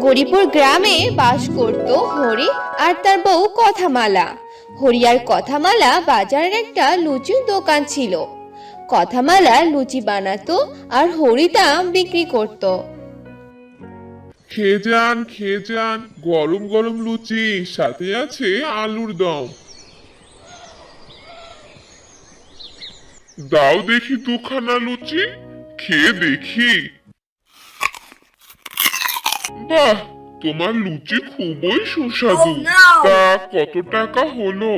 গরিপুর গ্রামে বাস করত হরি আর তার বউ কথামালা। হরি আর কথামালা বাজারের একটা লুচির দোকান ছিল। কথামালা লুচি বানাতো আর হরি তা বিক্রি করত। খেয়ে যান গরম গরম লুচি, সাথে আছে আলুর দম। দাও দেখি দুখানা লুচি, খেয়ে দেখি। বাহ, তোমার লুচি খুবই সুস্বাদু। তা কত টাকা হলো?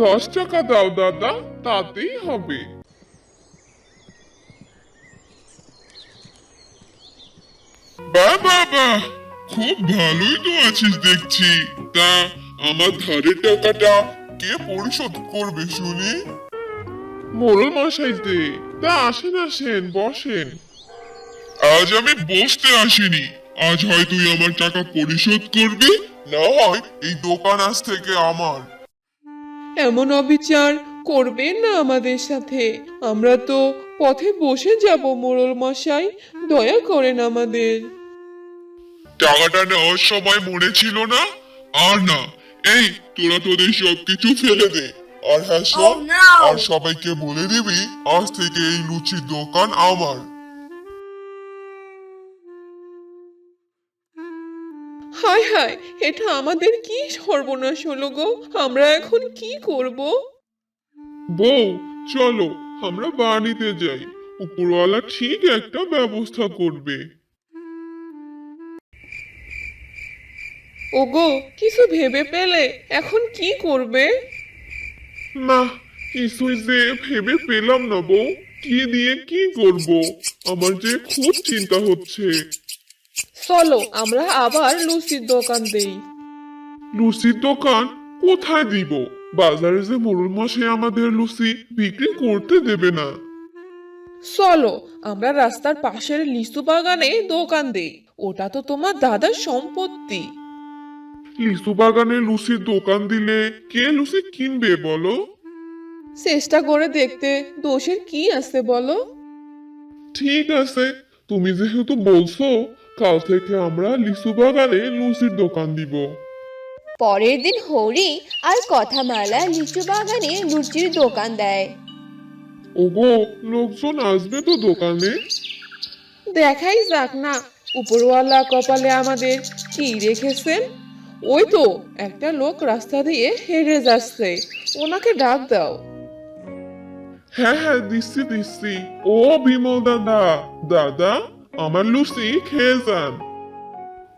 10 টাকা দাও দাদা, তাতেই হবে। বাহ বাহ বাহ, খুব ভালোই তো আছিস দেখছি। তা আমার ধারের টাকাটা কে পরিশোধ করবে শুনি? মোড়ল মশাই দে। তা আসেন আসেন, বসেন। আজ আমি বসতে আসিনি, আজ হয় তুই আমার টাকা পরিশোধ করবি, না হয় এই দোকান আজ থেকে আমার। এমন অবিচার করবেন না আমাদের সাথে। আমরা তো পথে বসে যাব মোড়ল মশাই, দয়া করেন আমাদের। টাকাটা নেওয়ার সময় মনে ছিল না? আর না, এই তোরা তোদের সবকিছু ফেলে দে। আর হ্যাঁ শোন, আর সবাইকে বলে দিবি আজ থেকে এই লুচির দোকান আমার। হায় হায়, এটা আমাদের কি সর্বনাশ হলো গো! আমরা এখন কি করব? বউ, চলো আমরা বাড়িতে যাই, উপরওয়ালা ঠিক একটা ব্যবস্থা করবে। ওগো, কিছু ভেবে পেলে? এখন কি করবে? না, কিছুই যে ভেবে পেলাম না বউ, কি দিয়ে কি করব, আমার যে খুব চিন্তা হচ্ছে। চলো আমরা আবার লুচির দোকান দেই। লুচির দোকান কোথায় দিব? বাজারে যে মোড়ল মশাই আমাদের লুচি বিক্রি করতে দেবে না। চলো আমরা রাস্তার পাশের লিচু বাগানে দোকান দেই, ওটা তো তোমার দাদার সম্পত্তি। লিচু বাগানে লুচির দোকান দিলে কে লুচি কিনবে বলো? চেষ্টা করে দেখতে দোষের কি আছে বলো? ঠিক আছে, তুমি যেহেতু বলছো, কাল থেকে আমরা লিচু বাগানে লুচির দোকান দিব। পরের দিন হরি আর কথামালা লিচু বাগানে লুচির দোকান দেয়। ওগো, লোকজন আসবে তো দোকানে? দেখাই যাক না, উপরওয়ালা কপালে আমাদের কি রেখেছেন। ওই তো একটা লোক রাস্তা দিয়ে হেঁটে যাচ্ছে, ওনাকে ডাক দাও। হ্যাঁ হ্যাঁ, দিচ্ছি দিচ্ছি। ও বিমল দাদা, দাদা আমার লুচি খেয়ে যান।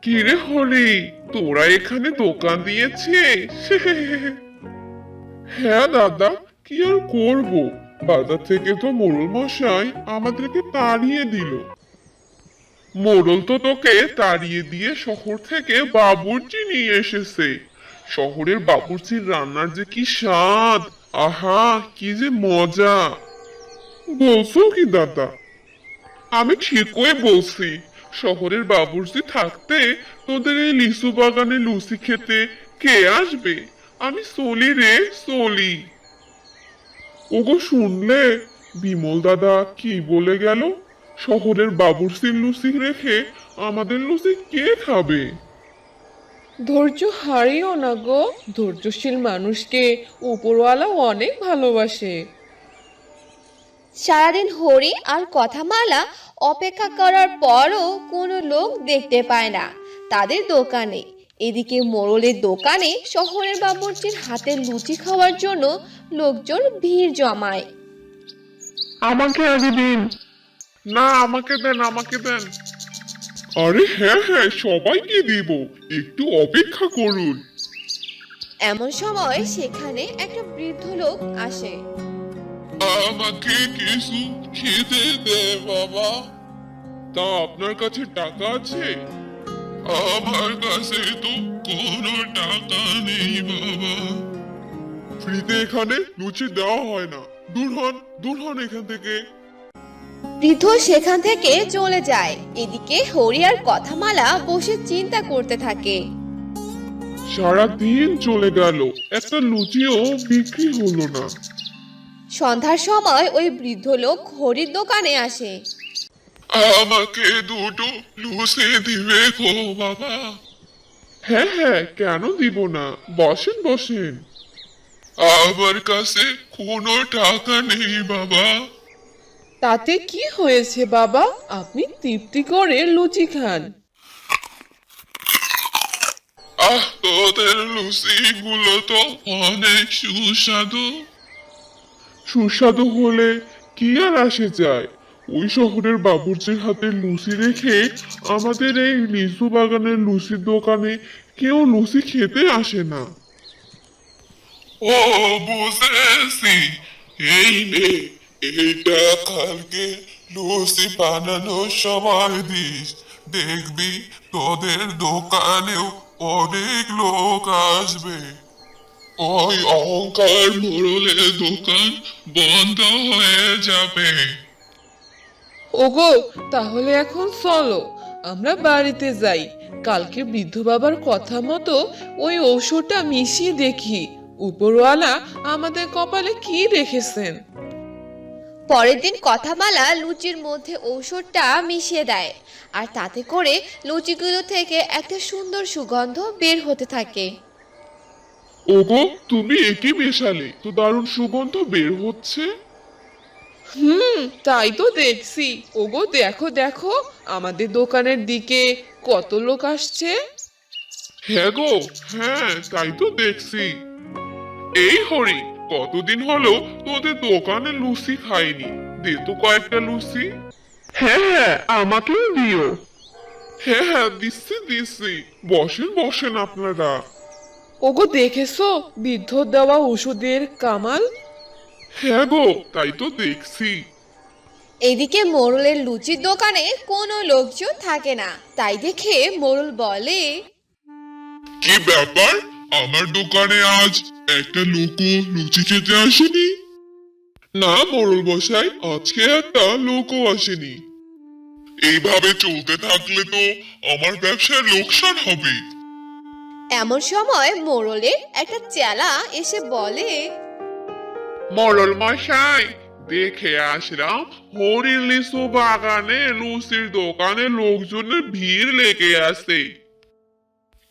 কিরে হরি, তোরা এখানে দোকান দিয়েছিস? হ্যাঁ দাদা, কি আর করব, বাজার থেকে তো মোড়ল মশাই আমাদেরকে তাড়িয়ে দিল। মোড়ল তো তোকে তাড়িয়ে দিয়ে শহর থেকে বাবুর্চি নিয়ে এসেছে। শহরের বাবুর্চির রান্নার যে কি স্বাদ, আহা কি যে মজা। বলছো কি দাদা? আমি ঠিকই বলছি, শহরের বাবুর্চি থাকতে তোদের এই লিচু বাগানে লুচি খেতে কে আসবে? আমি চলি রে, চলি। ওগো শুনলে, বিমল দাদা কি বলে গেল? শহরের বাবুর্চির লুচি রেখে আমাদের লুচি কে খাবে? ধৈর্য হারিও না গো, ধৈর্যশীল মানুষকে উপরওয়ালা অনেক ভালোবাসে। সারাদিন হরি আর কথামালা অপেক্ষা করার পরও কোনো লোক দেখতে পায় না তাদের দোকানে। এদিকে মোড়লের দোকানে শহরের বাবুর্চির হাতের লুচি খাওয়ার জন্য লোকজন ভিড় জমায়। আমাকে আগে দিন। না, আমাকে দেন, আমাকে দেন। আরে হ্যাঁ হ্যাঁ, সবাইকে দিব, একটু অপেক্ষা করুন। এমন সময় সেখানে একটা বৃদ্ধ লোক আসে। আমাকে কিছু খেতে দে বাবা। তা আপনার কাছে টাকা আছে? আমার কাছে তো কোনো টাকা নেই বাবা। ফ্রিতে এখানে লুচি দেওয়া হয় না, দূর হন, দূর হন এখান থেকে। বৃদ্ধ সেখান থেকে চলে যায়। এদিকে হরি আর কথামালা বসে চিন্তা করতে থাকে। সারা দিন চলে গেল, একটা লুচিও বিক্রি হলো না। সন্ধ্যার সময় ওই বৃদ্ধ লোক হরির দোকানে আসে। আমাকে দুটো লুচি দিবে গো বাবা। হ্যাঁ হ্যাঁ, কেন দিব না, বসেন বসেন। আমার কাছে কোনো টাকা নেই বাবা। তাতে কি হয়েছে বাবা, আপনি তৃপ্তি করে লুচি খান। তোদের লুচি গুলো তো অনেক সুস্বাদু। সুস্বাদু হলে কি আর আসে যায়, ওই শহরের বাবুর্চির হাতে লুচি রেখে আমাদের এই লিচু বাগানের লুচির দোকানে কেউ লুচি খেতে আসে না। ও বুঝেছি, এই নে, এইটা কালকে লুচি বানানোর সময় দিস, দেখবি তোদের দোকানেও অনেক লোক আসবে। ওই অহংকার মোড়লের দোকান বন্ধ হয়ে যাবে। ওগো, তাহলে এখন চলো আমরা বাড়িতে যাই। কালকে বৃদ্ধ বাবার কথা মতো ওই ঔষধটা মিশিয়ে দেখি উপরওয়ালা আমাদের কপালে কি রেখেছেন। পরের দিন কথামালা লুচির মধ্যে ঔষধটা মিশিয়ে দেয়, আর তাতে করে লুচিগুলো থেকে একটা সুন্দর সুগন্ধ বের হতে থাকে। ওগো, তুমি একই মেশালে তো দারুণ সুগন্ধ বের হচ্ছে। তাই তো দেখছি। ওগো দেখো দেখো, আমাদের দোকানের দিকে কত লোক আসছে। হ্যাঁ গো, হ্যাঁ তাই তো দেখছি। এই হরি, কতদিন হলো তোদের দোকানে লুচি খাইনি, দে তো কয়েকটা লুচি। হ্যাঁ হ্যাঁ, আমাকেও দিও। হ্যাঁ হ্যাঁ, দিচ্ছি দিচ্ছি, বসেন বসেন আপনারা। ওগো দেখেছো বৃদ্ধ দেওয়া ওষুধের কামাল। হ্যাঁ গো, তাই তো দেখছি। এদিকে মোড়লের লুচির দোকানে কোনো লোকজন থাকে না, তাই দেখে মোড়ল বলে, কি ব্যাপার, আমার দোকানে আজ একটা লোকও লুচি খেতে আসেনি? না মোড়ল মশাই, আজকে একটা লোকও আসেনি। এইভাবে চলতে থাকলে তো আমার ব্যবসার লোকসান হবে। এমন সময় মোড়লের একটা চেলা এসে বলে, মোড়ল মশাই, দেখে আসলাম হরির লিচু বাগানে লুচির দোকানে লোকজনের ভিড় লেগে আছে।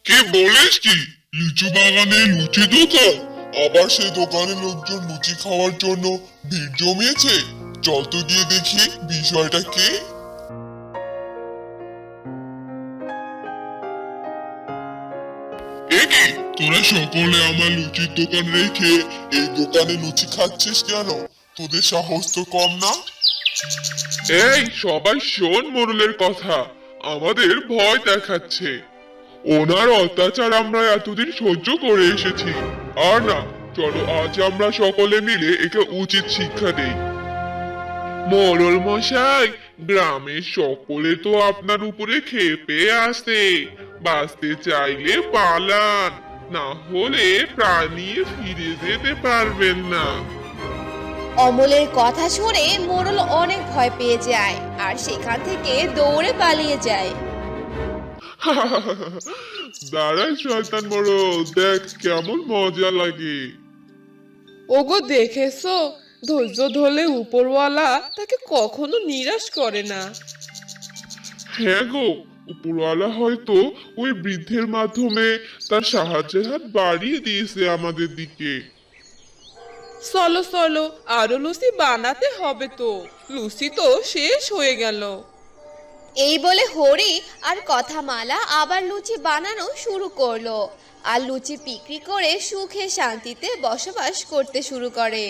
কে বলিস কি, লিচু বাগানে লুচি দোকান? আবার সেই দোকানে লোকজন লুচি খাওয়ার জন্য ভিড় জমিয়েছে। চল তো গিয়ে দেখি বিষয়টা কি। একি, তোরা সকলে আমার লুচির দোকান রেখে এই দোকানে লুচি খাচ্ছিস কেন? তোদের সাহস তো কম না। এই সবাই শোন মোড়লের কথা, আমাদের ভয় দেখাচ্ছে। ওনার অত্যাচার আমরা এতদিন সহ্য করে এসেছি। আর না, চলো আজ আমরা সকলে মিলে একে উচিত শিক্ষা দেই। মোড়ল মশাই, গ্রামের সকলে তো আপনার উপরে ক্ষেপে আসে। বাঁচতে চাইলে পালান, না হলে প্রাণ নিয়ে ফিরে যেতে পারবেন না। অমলের কথা শুনে মোড়ল অনেক ভয় পেয়ে যায় আর সেখান থেকে দৌড়ে পালিয়ে যায়। দাঁড়াই শয়তান মোড়ল, দেখ কেমন মজা লাগে। ওগো দেখেছো, ধৈর্য ধরলে উপরওয়ালা তাকে কখনো নিরাশ করে না। হ্যাঁ গো, উপরওয়ালা হয়তো ওই বৃদ্ধের মাধ্যমে তার সাহায্যের হাত বাড়িয়ে দিয়েছে আমাদের দিকে। চলো চলো, আরো লুচি বানাতে হবে তো, লুচি তো শেষ হয়ে গেল। এই বলে হরি আর কথামালা আবার লুচি বানানো শুরু করলো, আর লুচি বিক্রি করে সুখে শান্তিতে বসবাস করতে শুরু করে।